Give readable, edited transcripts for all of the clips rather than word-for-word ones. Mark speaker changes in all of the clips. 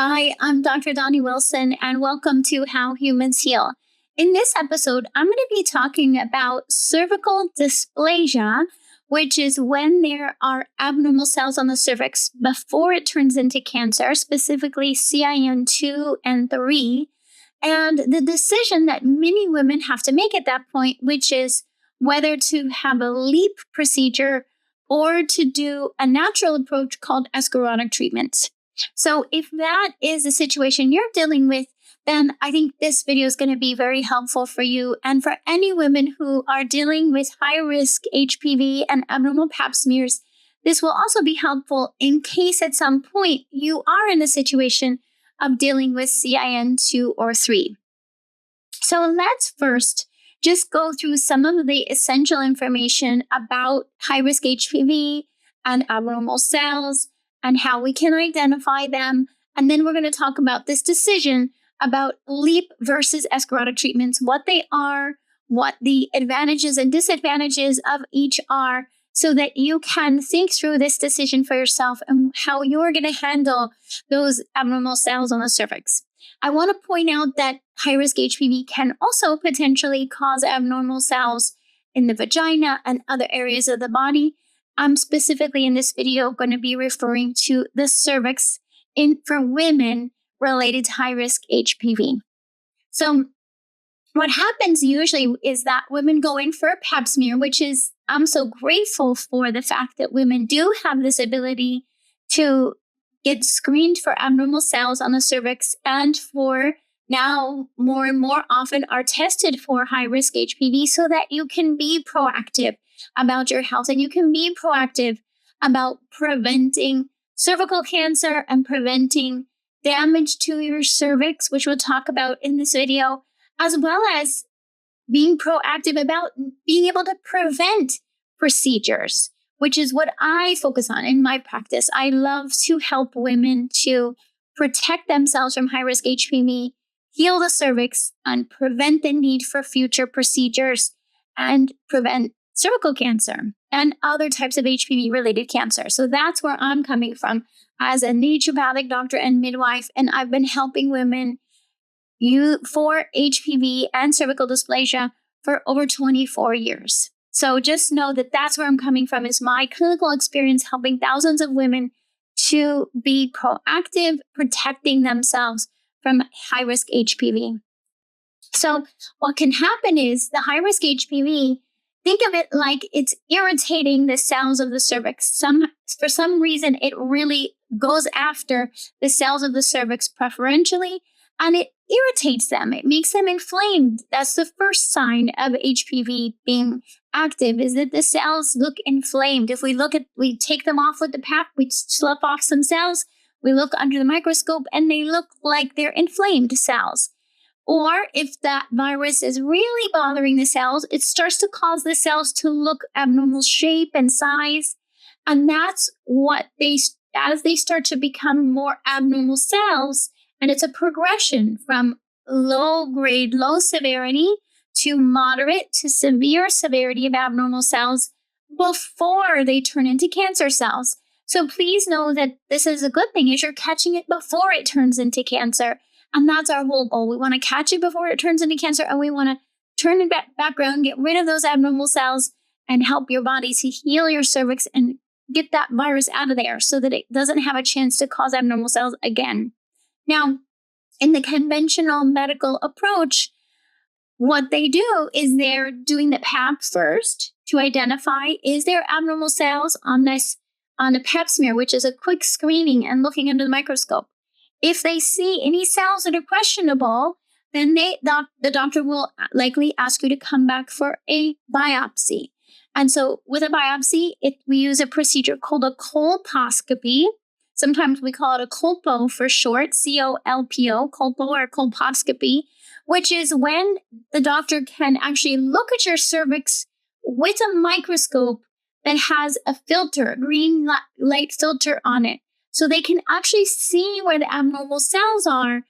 Speaker 1: Hi, I'm Dr. Donnie Wilson, and welcome to How Humans Heal. In this episode, I'm going to be talking about cervical dysplasia, which is when there are abnormal cells on the cervix before it turns into cancer, specifically CIN2 and 3, and the decision that many women have to make at that point, which is whether to have a LEEP procedure or to do a natural approach called Escharotic Treatment. So if that is the situation you're dealing with, then I think this video is going to be very helpful for you and for any women who are dealing with high-risk HPV and abnormal pap smears. This will also be helpful in case at some point you are in a situation of dealing with CIN2 or 3. So let's first just go through some of the essential information about high-risk HPV and abnormal cells and how we can identify them. And then we're going to talk about this decision about LEEP versus Escharotic treatments, what they are, what the advantages and disadvantages of each are, so that you can think through this decision for yourself and how you're going to handle those abnormal cells on the cervix. I want to point out that high-risk HPV can also potentially cause abnormal cells in the vagina and other areas of the body. I'm specifically in this video going to be referring to the cervix for women related to high-risk HPV. So what happens usually is that women go in for a pap smear, which is, I'm so grateful for the fact that women do have this ability to get screened for abnormal cells on the cervix, and for now more and more often are tested for high-risk HPV so that you can be proactive about your health and you can be proactive about preventing cervical cancer and preventing damage to your cervix, which we'll talk about in this video, as well as being proactive about being able to prevent procedures, which is what I focus on in my practice. I love to help women to protect themselves from high-risk HPV, heal the cervix, and prevent the need for future procedures and prevent cervical cancer and other types of HPV-related cancer. So that's where I'm coming from as a naturopathic doctor and midwife, and I've been helping women for HPV and cervical dysplasia for over 24 years. So just know that that's where I'm coming from, is my clinical experience helping thousands of women to be proactive, protecting themselves from high-risk HPV. So what can happen is the high-risk HPV, think of it like it's irritating the cells of the cervix. For some reason, it really goes after the cells of the cervix preferentially, and it irritates them. It makes them inflamed. That's the first sign of HPV being active, is that the cells look inflamed. If we take them off with the pap, we slough off some cells, we look under the microscope, and they look like they're inflamed cells. Or if that virus is really bothering the cells, it starts to cause the cells to look abnormal shape and size. And that's what as they start to become more abnormal cells, and it's a progression from low grade, low severity to moderate to severe severity of abnormal cells before they turn into cancer cells. So please know that this is a good thing, is you're catching it before it turns into cancer. And that's our whole goal. We want to catch it before it turns into cancer, and we want to turn it back around, get rid of those abnormal cells, and help your body to heal your cervix and get that virus out of there so that it doesn't have a chance to cause abnormal cells again. Now, in the conventional medical approach, what they do is they're doing the pap first to identify, is there abnormal cells on the pap smear, which is a quick screening and looking under the microscope. If they see any cells that are questionable, then the doctor will likely ask you to come back for a biopsy. And so with a biopsy, we use a procedure called a colposcopy. Sometimes we call it a colpo for short, C-O-L-P-O, colpo or colposcopy, which is when the doctor can actually look at your cervix with a microscope that has a filter, a green light filter on it. So they can actually see where the abnormal cells are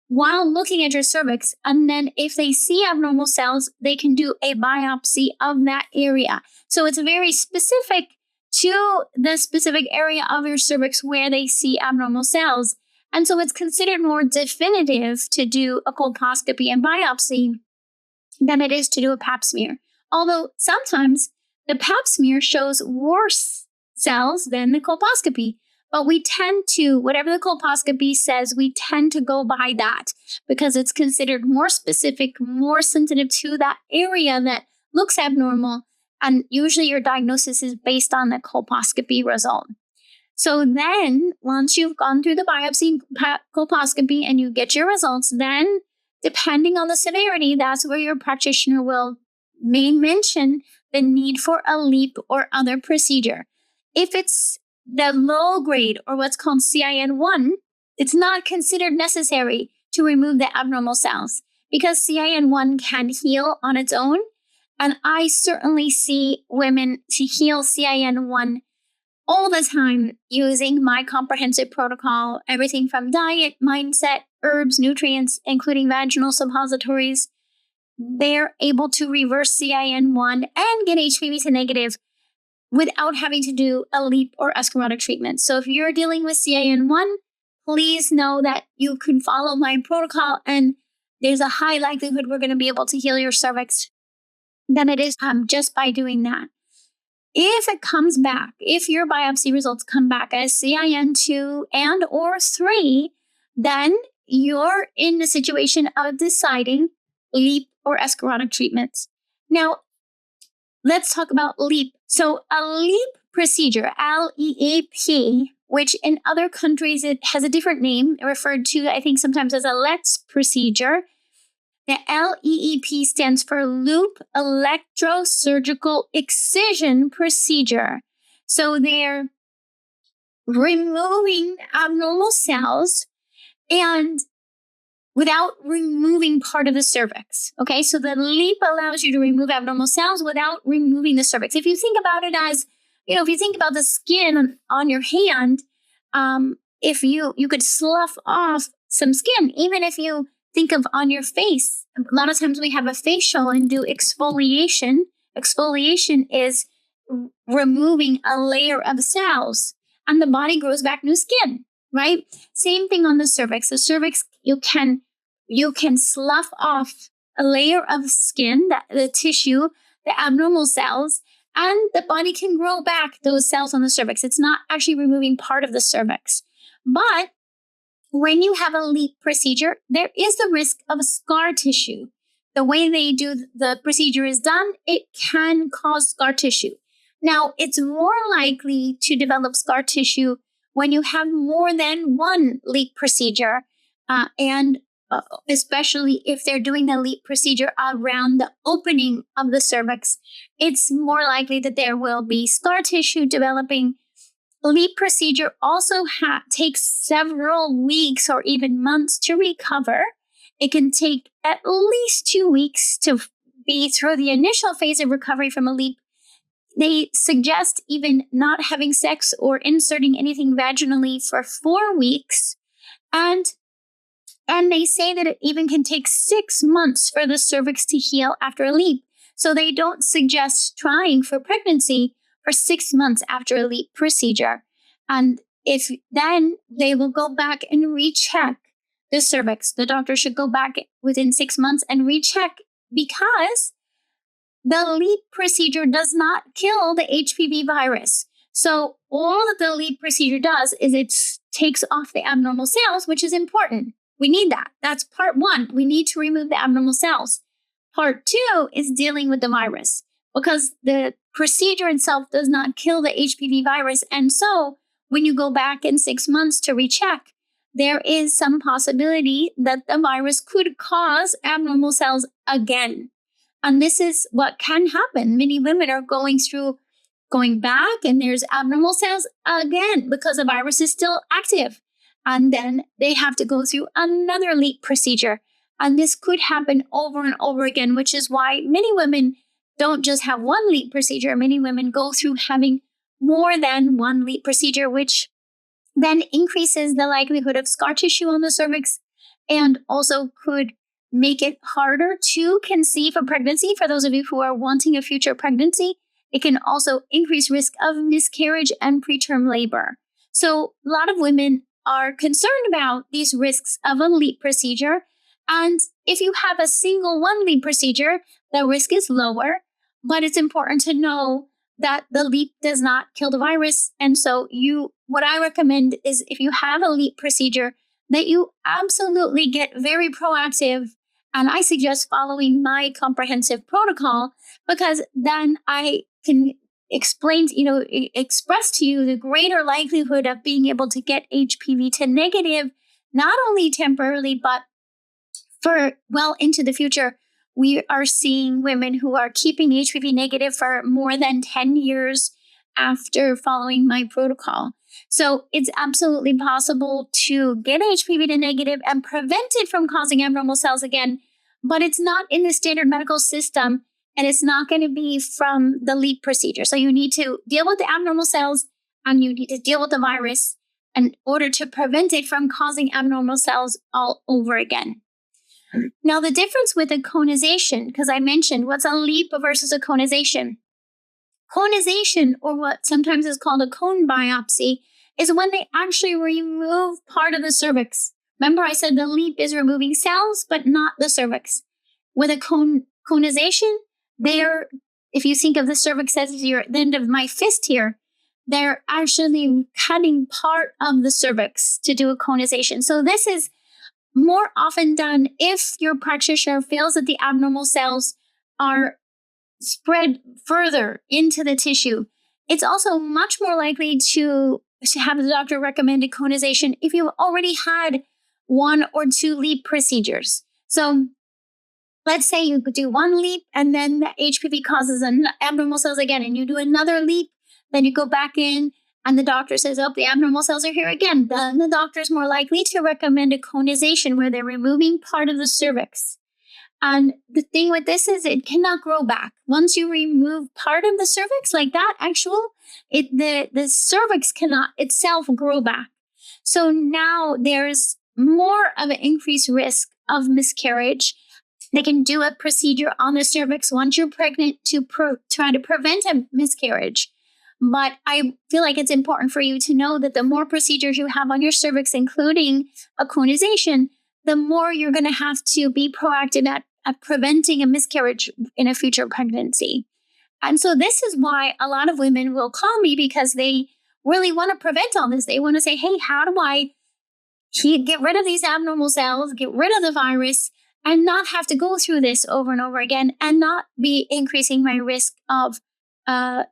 Speaker 1: while looking at your cervix. And then if they see abnormal cells, they can do a biopsy of that area. So it's very specific to the specific area of your cervix where they see abnormal cells. And so it's considered more definitive to do a colposcopy and biopsy than it is to do a pap smear. Although sometimes the pap smear shows worse cells than the colposcopy. But we tend to, whatever the colposcopy says, we tend to go by that because it's considered more specific, more sensitive to that area that looks abnormal. And usually your diagnosis is based on the colposcopy result. So then once you've gone through the biopsy colposcopy and you get your results, then depending on the severity, that's where your practitioner may mention the need for a LEEP or other procedure. If it's the low grade or what's called CIN1, it's not considered necessary to remove the abnormal cells because CIN1 can heal on its own. And I certainly see women to heal CIN1 all the time using my comprehensive protocol, everything from diet, mindset, herbs, nutrients, including vaginal suppositories. They're able to reverse CIN1 and get HPV negative without having to do a LEEP or escharotic treatment. So if you're dealing with CIN1, please know that you can follow my protocol and there's a high likelihood we're going to be able to heal your cervix than it is just by doing that. If it comes back, if your biopsy results come back as CIN2 and or 3, then you're in the situation of deciding LEEP or escharotic treatments. Now, let's talk about LEEP. So a LEEP procedure, LEEP, which in other countries it has a different name, referred to, I think, sometimes as a LETS procedure. The LEEP stands for Loop Electrosurgical Excision Procedure. So they're removing abnormal cells and without removing part of the cervix. Okay, so the LEEP allows you to remove abnormal cells without removing the cervix. If you think about it as, if you think about the skin on your hand, if you could slough off some skin, even if you think of on your face. A lot of times we have a facial and do exfoliation. Exfoliation is removing a layer of cells and the body grows back new skin, right? Same thing on the cervix. The cervix, you can slough off a layer of skin, the tissue, the abnormal cells, and the body can grow back those cells on the cervix. It's not actually removing part of the cervix. But when you have a LEEP procedure, there is the risk of scar tissue. The way they do the procedure is done, it can cause scar tissue. Now, it's more likely to develop scar tissue when you have more than one LEEP procedure, and especially if they're doing the LEEP procedure around the opening of the cervix, it's more likely that there will be scar tissue developing. LEEP procedure also takes several weeks or even months to recover. It can take at least 2 weeks to be through the initial phase of recovery from a LEEP. They suggest even not having sex or inserting anything vaginally for 4 weeks. And they say that it even can take 6 months for the cervix to heal after a LEEP. So they don't suggest trying for pregnancy for 6 months after a LEEP procedure. And if then they will go back and recheck the cervix. The doctor should go back within 6 months and recheck because the LEEP procedure does not kill the HPV virus. So all that the LEEP procedure does is it takes off the abnormal cells, which is important. We need that. That's part one. We need to remove the abnormal cells. Part two is dealing with the virus because the procedure itself does not kill the HPV virus. And so when you go back in 6 months to recheck, there is some possibility that the virus could cause abnormal cells again. And this is what can happen. Many women are going back and there's abnormal cells again because the virus is still active. And then they have to go through another LEEP procedure. And this could happen over and over again, which is why many women don't just have one LEEP procedure. Many women go through having more than one LEEP procedure, which then increases the likelihood of scar tissue on the cervix and also could make it harder to conceive a pregnancy. For those of you who are wanting a future pregnancy, it can also increase risk of miscarriage and preterm labor. So a lot of women are concerned about these risks of a LEEP procedure. And if you have a single one LEEP procedure, the risk is lower, but it's important to know that the LEEP does not kill the virus. And so what I recommend is if you have a LEEP procedure, that you absolutely get very proactive. And I suggest following my comprehensive protocol, because then I can express to you the greater likelihood of being able to get HPV to negative, not only temporarily, but for well into the future. We are seeing women who are keeping HPV negative for more than 10 years after following my protocol. So it's absolutely possible to get HPV to negative and prevent it from causing abnormal cells again, but it's not in the standard medical system, and it's not going to be from the LEEP procedure. So you need to deal with the abnormal cells, and you need to deal with the virus in order to prevent it from causing abnormal cells all over again. Now, the difference with a conization, because I mentioned what's a LEEP versus a conization. Conization, or what sometimes is called a cone biopsy, is when they actually remove part of the cervix. Remember, I said the LEEP is removing cells, but not the cervix. With a conization, if you think of the cervix as the end of my fist here, they're actually cutting part of the cervix to do a conization. So this is more often done if your practitioner feels that the abnormal cells are spread further into the tissue. It's also much more likely to have the doctor recommend a conization if you've already had 1 or 2 LEEP procedures. So let's say you could do 1 LEEP and then the HPV causes abnormal cells again, and you do another LEEP, then you go back in and the doctor says, oh, the abnormal cells are here again. Then the doctor is more likely to recommend a conization where they're removing part of the cervix. And the thing with this is it cannot grow back. Once you remove part of the cervix like that, the cervix cannot itself grow back. So now there's more of an increased risk of miscarriage. They can do a procedure on the cervix once you're pregnant to try to prevent a miscarriage. But I feel like it's important for you to know that the more procedures you have on your cervix, including a conization, the more you're going to have to be proactive at preventing a miscarriage in a future pregnancy. And so this is why a lot of women will call me, because they really want to prevent all this. They want to say, hey, how do I get rid of these abnormal cells, get rid of the virus, and not have to go through this over and over again, and not be increasing my risk of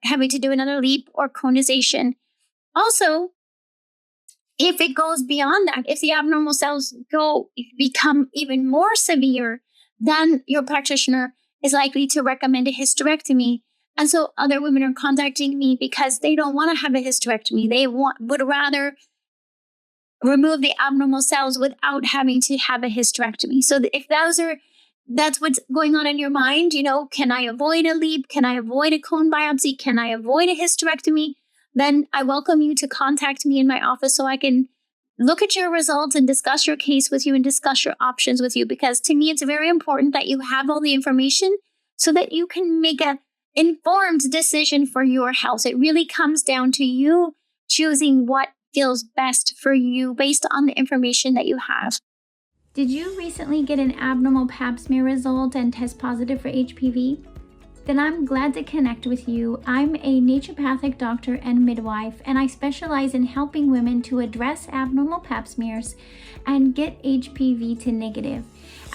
Speaker 1: having to do another LEEP or conization. Also, if it goes beyond that, if the abnormal cells become even more severe, then your practitioner is likely to recommend a hysterectomy. And so other women are contacting me because they don't want to have a hysterectomy. They would rather remove the abnormal cells without having to have a hysterectomy. So if that's what's going on in your mind, can I avoid a LEEP? Can I avoid a cone biopsy? Can I avoid a hysterectomy? Then I welcome you to contact me in my office so I can look at your results and discuss your case with you and discuss your options with you. Because to me, it's very important that you have all the information so that you can make an informed decision for your health. It really comes down to you choosing what feels best for you based on the information that you have. Did you recently get an abnormal pap smear result and test positive for HPV? Then I'm glad to connect with you. I'm a naturopathic doctor and midwife, and I specialize in helping women to address abnormal pap smears and get HPV to negative.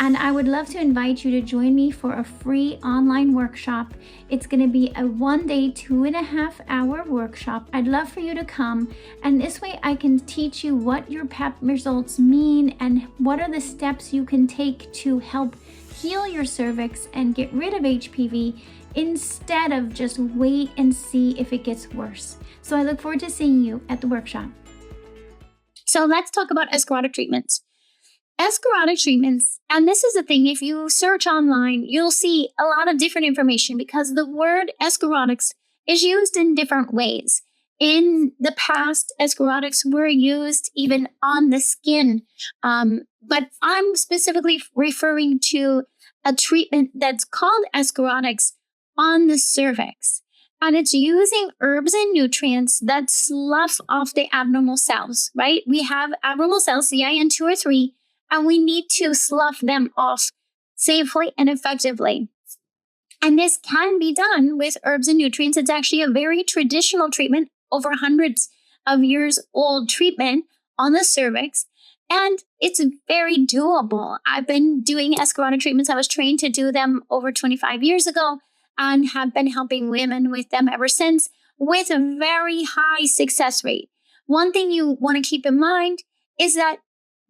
Speaker 1: And I would love to invite you to join me for a free online workshop. It's going to be a 1-day, 2.5-hour workshop. I'd love for you to come, and this way I can teach you what your pap results mean and what are the steps you can take to help heal your cervix and get rid of HPV instead of just wait and see if it gets worse. So I look forward to seeing you at the workshop. So let's talk about Escharotic treatments. Escharotic treatments, and this is the thing, if you search online, you'll see a lot of different information because the word escharotics is used in different ways. In the past, escharotics were used even on the skin, but I'm specifically referring to a treatment that's called escharotics on the cervix. And it's using herbs and nutrients that slough off the abnormal cells, right? We have abnormal cells, CIN2 or 3, and we need to slough them off safely and effectively. And this can be done with herbs and nutrients. It's actually a very traditional treatment, over hundreds of years old treatment on the cervix. And it's very doable. I've been doing Escharotic treatments. I was trained to do them over 25 years ago and have been helping women with them ever since with a very high success rate. One thing you want to keep in mind is that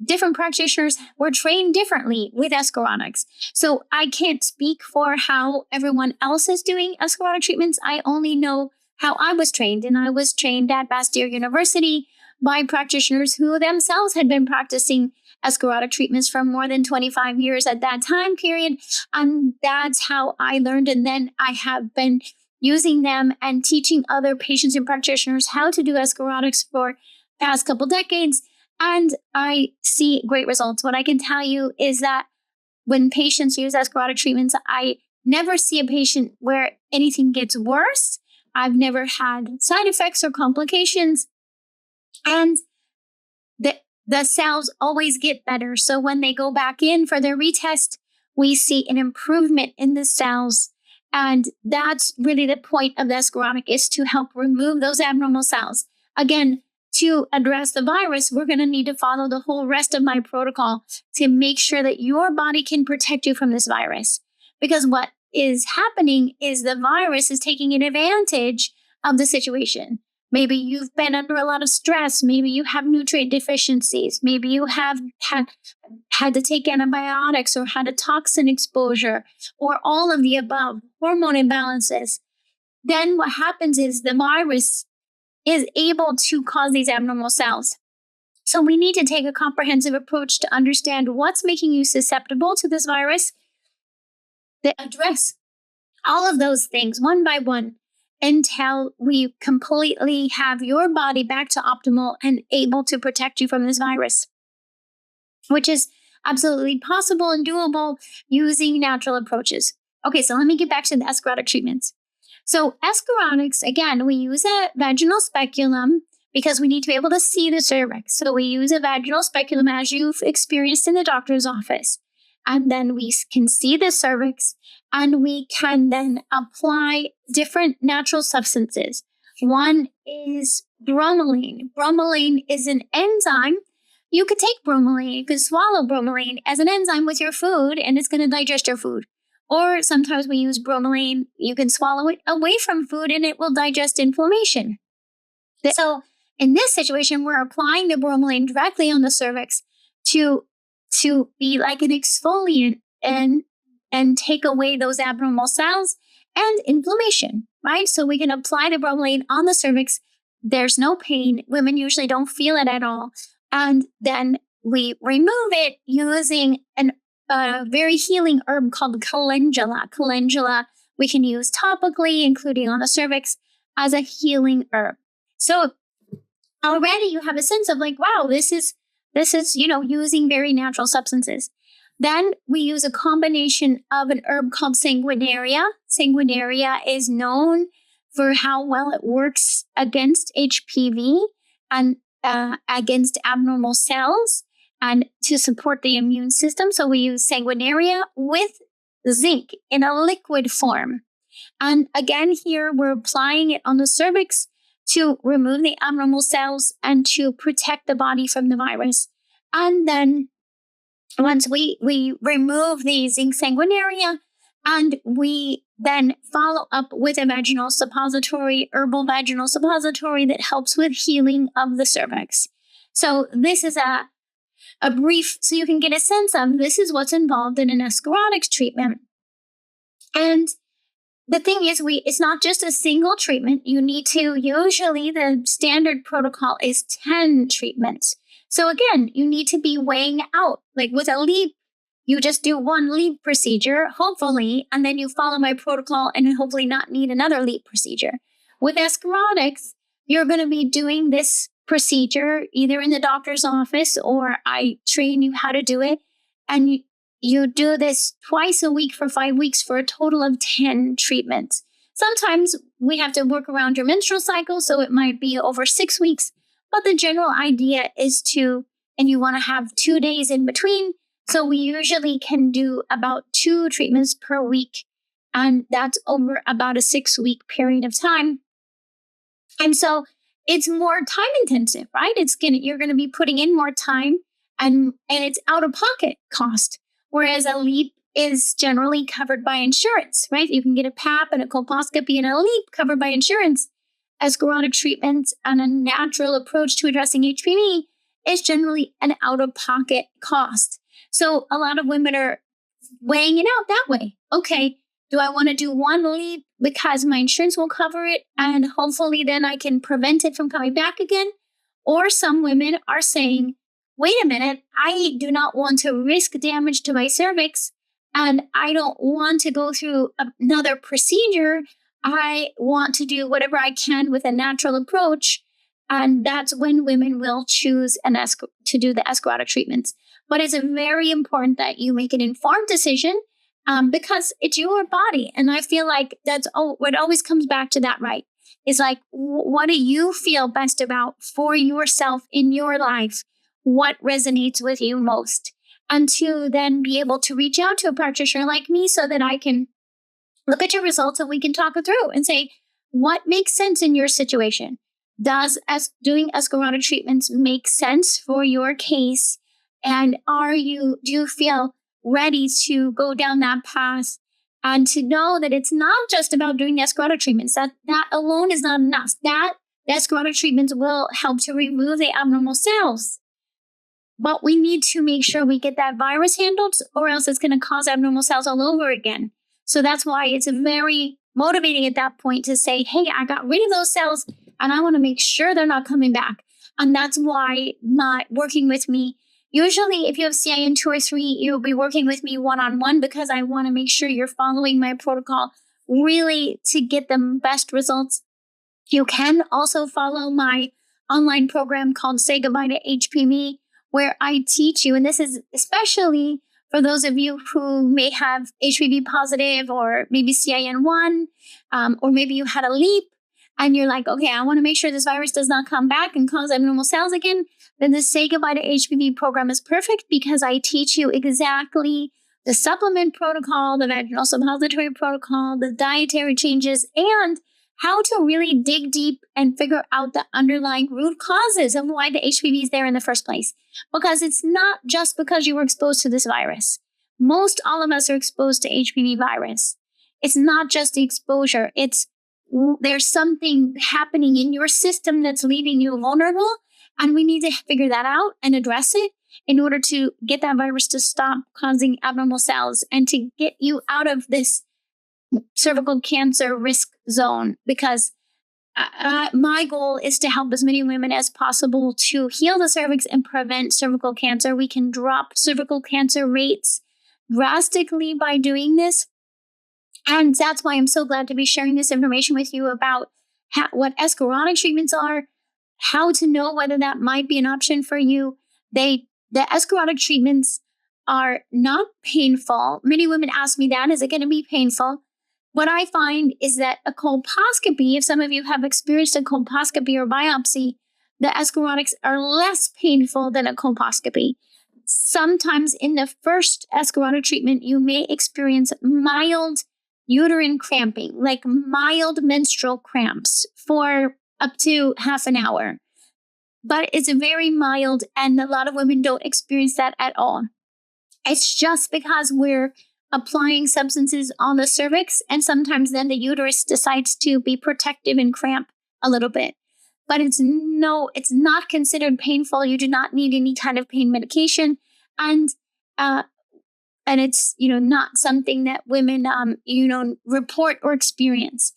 Speaker 1: different practitioners were trained differently with Escharotics. So I can't speak for how everyone else is doing Escharotic treatments. I only know how I was trained, and I was trained at Bastyr University by practitioners who themselves had been practicing Escharotic treatments for more than 25 years at that time period. And that's how I learned. And then I have been using them and teaching other patients and practitioners how to do Escharotics for the past couple decades. And I see great results. What I can tell you is that when patients use Escharotic treatments, I never see a patient where anything gets worse. I've never had side effects or complications. And the cells always get better. So when they go back in for their retest, we see an improvement in the cells. And that's really the point of the Escharotic, is to help remove those abnormal cells. Again, to address the virus, we're going to need to follow the whole rest of my protocol to make sure that your body can protect you from this virus. Because what is happening is the virus is taking an advantage of the situation. Maybe you've been under a lot of stress. Maybe you have nutrient deficiencies. Maybe you have had to take antibiotics or had a toxin exposure or all of the above, hormone imbalances. Then what happens is the virus is able to cause these abnormal cells. So we need to take a comprehensive approach to understand what's making you susceptible to this virus, to address all of those things one by one until we completely have your body back to optimal and able to protect you from this virus, which is absolutely possible and doable using natural approaches. Okay, so let me get back to the Escharotic treatments. So Escharotics, again, we use a vaginal speculum because we need to be able to see the cervix. So we use a vaginal speculum as you've experienced in the doctor's office. And then we can see the cervix, and we can then apply different natural substances. One is bromelain. Bromelain is an enzyme. You could take bromelain, you could swallow bromelain as an enzyme with your food, and it's going to digest your food. Or sometimes we use bromelain, you can swallow it away from food and it will digest inflammation. So in this situation, we're applying the bromelain directly on the cervix to be like an exfoliant and take away those abnormal cells and inflammation, right? So we can apply the bromelain on the cervix. There's no pain. Women usually don't feel it at all. And then we remove it using a very healing herb called calendula. Calendula we can use topically, including on the cervix, as a healing herb. So already you have a sense of like, wow, this is, using very natural substances. Then we use a combination of an herb called sanguinaria. Sanguinaria is known for how well it works against HPV and against abnormal cells and to support the immune system. So we use sanguinaria with zinc in a liquid form. And again, here we're applying it on the cervix to remove the abnormal cells and to protect the body from the virus. And then once we remove the zinc sanguinaria, and we then follow up with a vaginal suppository, herbal vaginal suppository that helps with healing of the cervix. So this is a brief, so you can get a sense of this is what's involved in an Escharotic treatment. And the thing is, it's not just a single treatment. You need to, usually the standard protocol is 10 treatments. So again, you need to be weighing out, like with a LEEP, you just do one LEEP procedure, hopefully, and then you follow my protocol and hopefully not need another LEEP procedure. With Escharotics, you're going to be doing this procedure either in the doctor's office or I train you how to do it. And you do this twice a week for 5 weeks for a total of 10 treatments. Sometimes we have to work around your menstrual cycle, so it might be over 6 weeks. But the general idea is and you want to have 2 days in between. So we usually can do about 2 treatments per week. And that's over about a 6-week period of time. And so it's more time intensive, right? You're going to be putting in more time and it's out of pocket cost. Whereas a LEEP is generally covered by insurance, right? You can get a PAP and a colposcopy and a LEEP covered by insurance. Escharotic treatments and a natural approach to addressing HPV is generally an out of pocket cost. So a lot of women are weighing it out that way. Okay, do I want to do one LEEP because my insurance will cover it and hopefully then I can prevent it from coming back again? Or some women are saying, wait a minute, I do not want to risk damage to my cervix and I don't want to go through another procedure. I want to do whatever I can with a natural approach. And that's when women will choose to do the escharotic treatments. But it's very important that you make an informed decision because it's your body. And I feel like that's what always comes back to that, right? Is like, what do you feel best about for yourself in your life? What resonates with you most? And to then be able to reach out to a practitioner like me so that I can look at your results and we can talk it through and say, what makes sense in your situation? Does doing escharotic treatments make sense for your case? And do you feel ready to go down that path and to know that it's not just about doing the escharotic treatments, that alone is not enough, that the escharotic treatments will help to remove the abnormal cells. But we need to make sure we get that virus handled or else it's going to cause abnormal cells all over again. So that's why it's very motivating at that point to say, hey, I got rid of those cells and I want to make sure they're not coming back. And that's why working with me, usually if you have CIN 2 or 3, you'll be working with me one-on-one because I want to make sure you're following my protocol really to get the best results. You can also follow my online program called Say Goodbye to HPV, where I teach you, and this is especially for those of you who may have HPV positive or maybe CIN1, or maybe you had a LEEP and you're like, okay, I want to make sure this virus does not come back and cause abnormal cells again. Then the Say Goodbye to HPV program is perfect because I teach you exactly the supplement protocol, the vaginal suppository protocol, the dietary changes, and how to really dig deep and figure out the underlying root causes of why the HPV is there in the first place. Because it's not just because you were exposed to this virus. Most all of us are exposed to HPV virus. It's not just the exposure. There's something happening in your system that's leaving you vulnerable, and we need to figure that out and address it in order to get that virus to stop causing abnormal cells and to get you out of this cervical cancer risk zone. Because my goal is to help as many women as possible to heal the cervix and prevent cervical cancer. We can drop cervical cancer rates drastically by doing this. And that's why I'm so glad to be sharing this information with you about what escharotic treatments are, how to know whether that might be an option for you. The escharotic treatments are not painful. Many women ask me that, is it going to be painful? What I find is that a colposcopy, if some of you have experienced a colposcopy or biopsy, the escharotics are less painful than a colposcopy. Sometimes in the first escharotic treatment, you may experience mild uterine cramping, like mild menstrual cramps for up to half an hour. But it's very mild, and a lot of women don't experience that at all. It's just because we're applying substances on the cervix, and sometimes then the uterus decides to be protective and cramp a little bit. But it's not considered painful. You do not need any kind of pain medication, and it's not something that women report or experience.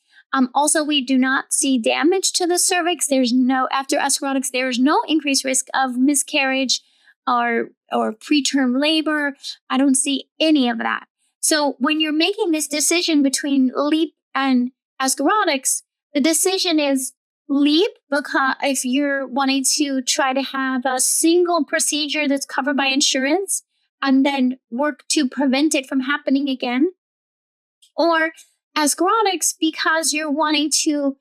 Speaker 1: Also, we do not see damage to the cervix. After escharotics, there is no increased risk of miscarriage or preterm labor. I don't see any of that. So when you're making this decision between LEEP and escharotics, the decision is LEEP, because if you're wanting to try to have a single procedure that's covered by insurance and then work to prevent it from happening again, or Escharotics because you're wanting to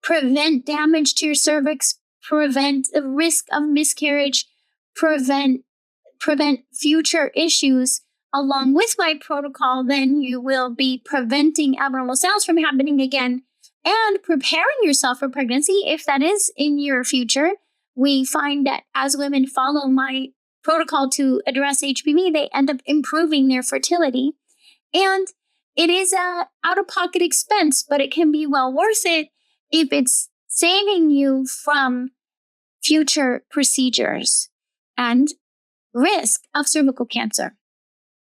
Speaker 1: prevent damage to your cervix, prevent the risk of miscarriage, prevent future issues. Along with my protocol, then you will be preventing abnormal cells from happening again and preparing yourself for pregnancy if that is in your future. We find that as women follow my protocol to address HPV, they end up improving their fertility. And it is a out-of-pocket expense, but it can be well worth it if it's saving you from future procedures and risk of cervical cancer.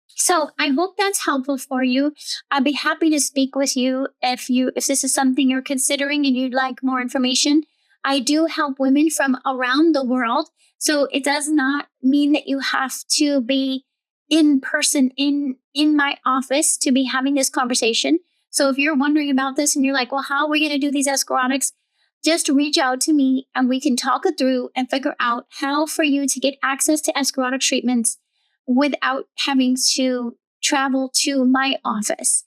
Speaker 1: So I hope that's helpful for you. I'd be happy to speak with you if this is something you're considering and you'd like more information. I do help women from around the world. So it does not mean that you have to be in person in my office to be having this conversation. So if you're wondering about this and you're like, well, how are we going to do these escharotics? Just reach out to me and we can talk it through and figure out how for you to get access to escharotic treatments without having to travel to my office.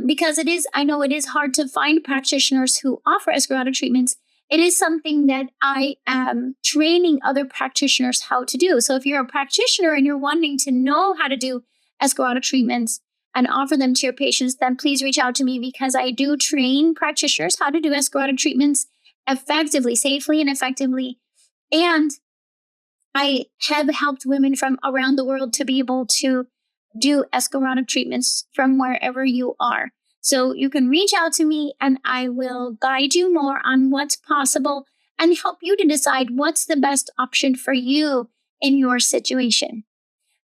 Speaker 1: Because I know it is hard to find practitioners who offer escharotic treatments. It is something that I am training other practitioners how to do. So if you're a practitioner and you're wanting to know how to do escharotic treatments and offer them to your patients, then please reach out to me because I do train practitioners how to do escharotic treatments effectively, safely, and effectively. And I have helped women from around the world to be able to do escharotic treatments from wherever you are. So you can reach out to me and I will guide you more on what's possible and help you to decide what's the best option for you in your situation.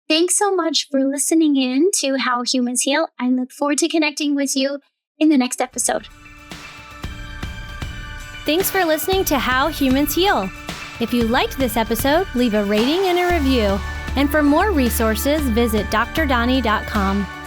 Speaker 1: Thanks so much for listening in to How Humans Heal. I look forward to connecting with you in the next episode.
Speaker 2: Thanks for listening to How Humans Heal. If you liked this episode, leave a rating and a review. And for more resources, visit drdonnie.com.